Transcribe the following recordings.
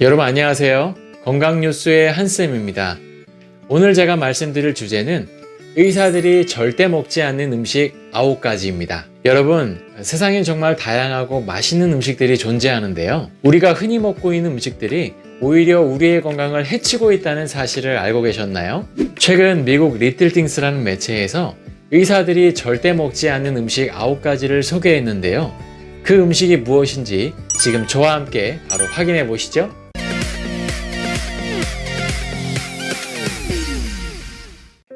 여러분 안녕하세요. 건강뉴스의 한쌤입니다. 오늘 제가 말씀드릴 주제는 의사들이 절대 먹지 않는 음식 9가지입니다. 여러분, 세상엔 정말 다양하고 맛있는 음식들이 존재하는데요. 우리가 흔히 먹고 있는 음식들이 오히려 우리의 건강을 해치고 있다는 사실을 알고 계셨나요? 최근 미국 리틀띵스라는 매체에서 의사들이 절대 먹지 않는 음식 9가지를 소개했는데요. 그 음식이 무엇인지 지금 저와 함께 바로 확인해 보시죠.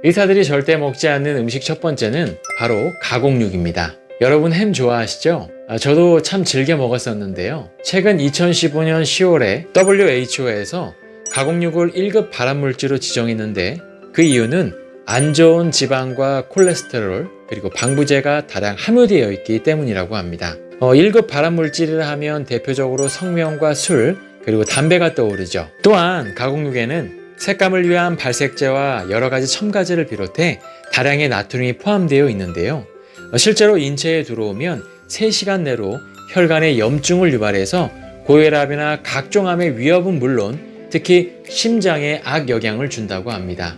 의사들이 절대 먹지 않는 음식 첫 번째는 바로 가공육입니다. 여러분 햄 좋아하시죠? 저도 참 즐겨 먹었었는데요. 최근 2015년 10월에 WHO에서 가공육을 1급 발암물질로 지정했는데 그 이유는 안 좋은 지방과 콜레스테롤 그리고 방부제가 다량 함유되어 있기 때문이라고 합니다. 1급 발암물질이라 하면 대표적으로 성명과 술 그리고 담배가 떠오르죠. 또한 가공육에는 색감을 위한 발색제와 여러가지 첨가제를 비롯해 다량의 나트륨이 포함되어 있는데요. 실제로 인체에 들어오면 3시간 내로 혈관에 염증을 유발해서 고혈압이나 각종 암의 위협은 물론 특히 심장에 악영향을 준다고 합니다.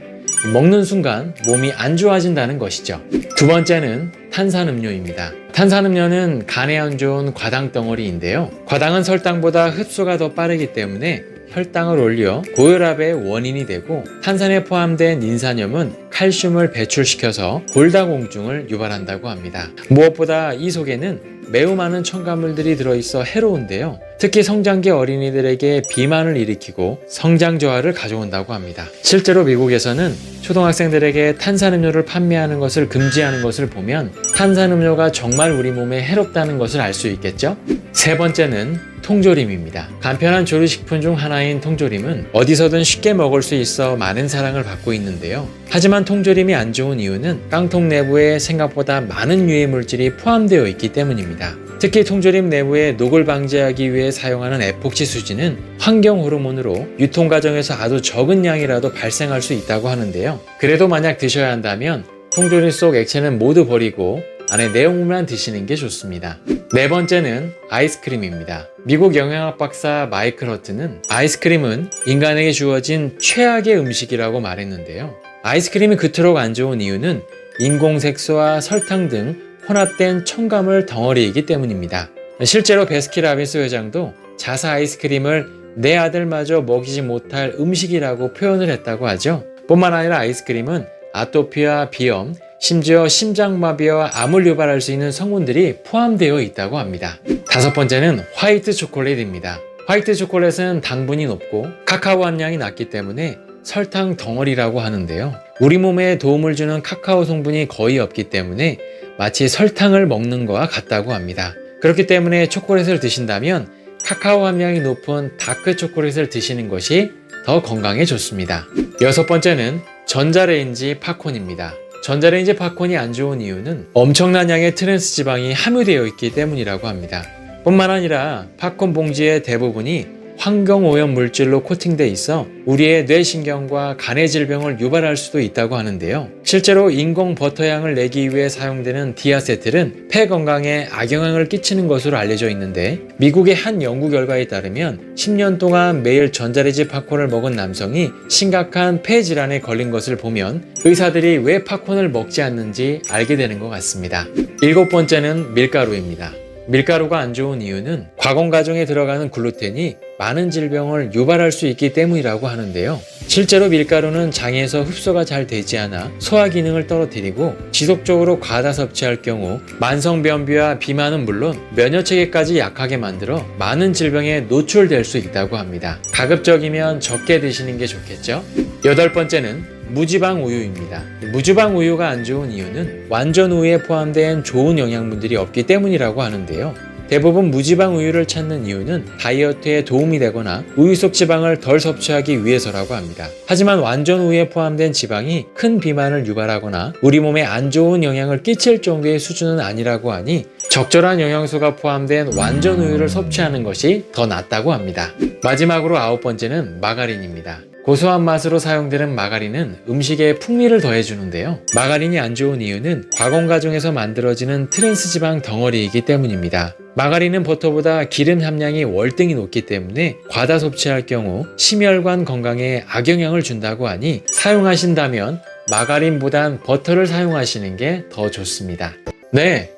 먹는 순간 몸이 안 좋아진다는 것이죠. 두 번째는 탄산음료입니다. 탄산음료는 간에 안 좋은 과당 덩어리인데요. 과당은 설탕보다 흡수가 더 빠르기 때문에 혈당을 올려 고혈압의 원인이 되고 탄산에 포함된 인산염은 칼슘을 배출시켜서 골다공증을 유발한다고 합니다. 무엇보다 이 속에는 매우 많은 첨가물들이 들어있어 해로운데요. 특히 성장기 어린이들에게 비만을 일으키고 성장 저하를 가져온다고 합니다. 실제로 미국에서는 초등학생들에게 탄산음료를 판매하는 것을 금지하는 것을 보면 탄산음료가 정말 우리 몸에 해롭다는 것을 알 수 있겠죠? 세 번째는 통조림입니다. 간편한 조리식품 중 하나인 통조림은 어디서든 쉽게 먹을 수 있어 많은 사랑을 받고 있는데요. 하지만 통조림이 안 좋은 이유는 깡통 내부에 생각보다 많은 유해 물질이 포함되어 있기 때문입니다. 특히 통조림 내부에 녹을 방지하기 위해 사용하는 에폭시 수지는 환경 호르몬으로 유통 과정에서 아주 적은 양이라도 발생할 수 있다고 하는데요. 그래도 만약 드셔야 한다면 통조림 속 액체는 모두 버리고 안에 내용물만 드시는 게 좋습니다. 네 번째는 아이스크림입니다. 미국 영양학 박사 마이클 허트는 아이스크림은 인간에게 주어진 최악의 음식이라고 말했는데요. 아이스크림이 그토록 안 좋은 이유는 인공색소와 설탕 등 혼합된 첨가물 덩어리이기 때문입니다. 실제로 베스킨라빈스 회장도 자사 아이스크림을 내 아들마저 먹이지 못할 음식이라고 표현을 했다고 하죠. 뿐만 아니라 아이스크림은 아토피와 비염, 심지어 심장마비와 암을 유발할 수 있는 성분들이 포함되어 있다고 합니다. 다섯 번째는 화이트 초콜릿입니다. 화이트 초콜릿은 당분이 높고 카카오 함량이 낮기 때문에 설탕 덩어리라고 하는데요. 우리 몸에 도움을 주는 카카오 성분이 거의 없기 때문에 마치 설탕을 먹는 것과 같다고 합니다. 그렇기 때문에 초콜릿을 드신다면 카카오 함량이 높은 다크 초콜릿을 드시는 것이 더 건강에 좋습니다. 여섯 번째는 전자레인지 팝콘입니다. 전자레인지 팝콘이 안 좋은 이유는 엄청난 양의 트랜스 지방이 함유되어 있기 때문이라고 합니다. 뿐만 아니라 팝콘 봉지의 대부분이 환경오염 물질로 코팅돼 있어 우리의 뇌신경과 간의 질병을 유발할 수도 있다고 하는데요. 실제로 인공 버터향을 내기 위해 사용되는 디아세틸은 폐 건강에 악영향을 끼치는 것으로 알려져 있는데 미국의 한 연구 결과에 따르면 10년 동안 매일 전자레인지 팝콘을 먹은 남성이 심각한 폐 질환에 걸린 것을 보면 의사들이 왜 팝콘을 먹지 않는지 알게 되는 것 같습니다. 일곱 번째는 밀가루입니다. 밀가루가 안 좋은 이유는 가공 과정에 들어가는 글루텐이 많은 질병을 유발할 수 있기 때문이라고 하는데요. 실제로 밀가루는 장에서 흡수가 잘 되지 않아 소화 기능을 떨어뜨리고 지속적으로 과다 섭취할 경우 만성변비와 비만은 물론 면역체계까지 약하게 만들어 많은 질병에 노출될 수 있다고 합니다. 가급적이면 적게 드시는 게 좋겠죠? 여덟 번째는 무지방 우유입니다. 무지방 우유가 안 좋은 이유는 완전 우유에 포함된 좋은 영양분들이 없기 때문이라고 하는데요. 대부분 무지방 우유를 찾는 이유는 다이어트에 도움이 되거나 우유 속 지방을 덜 섭취하기 위해서라고 합니다. 하지만 완전 우유에 포함된 지방이 큰 비만을 유발하거나 우리 몸에 안 좋은 영향을 끼칠 정도의 수준은 아니라고 하니 적절한 영양소가 포함된 완전 우유를 섭취하는 것이 더 낫다고 합니다. 마지막으로 아홉 번째는 마가린입니다. 고소한 맛으로 사용되는 마가린은 음식에 풍미를 더해주는데요. 마가린이 안 좋은 이유는 가공 과정에서 만들어지는 트랜스지방 덩어리이기 때문입니다. 마가린은 버터보다 기름 함량이 월등히 높기 때문에 과다 섭취할 경우 심혈관 건강에 악영향을 준다고 하니 사용하신다면 마가린보단 버터를 사용하시는 게 더 좋습니다. 네,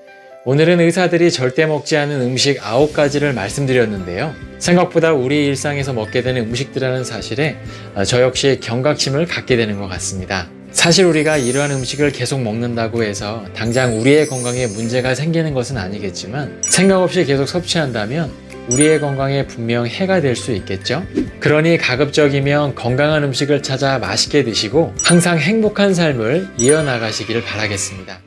오늘은 의사들이 절대 먹지 않은 음식 9가지를 말씀드렸는데요. 생각보다 우리 일상에서 먹게 되는 음식들이라는 사실에 저 역시 경각심을 갖게 되는 것 같습니다. 사실 우리가 이러한 음식을 계속 먹는다고 해서 당장 우리의 건강에 문제가 생기는 것은 아니겠지만 생각 없이 계속 섭취한다면 우리의 건강에 분명 해가 될 수 있겠죠? 그러니 가급적이면 건강한 음식을 찾아 맛있게 드시고 항상 행복한 삶을 이어나가시기를 바라겠습니다.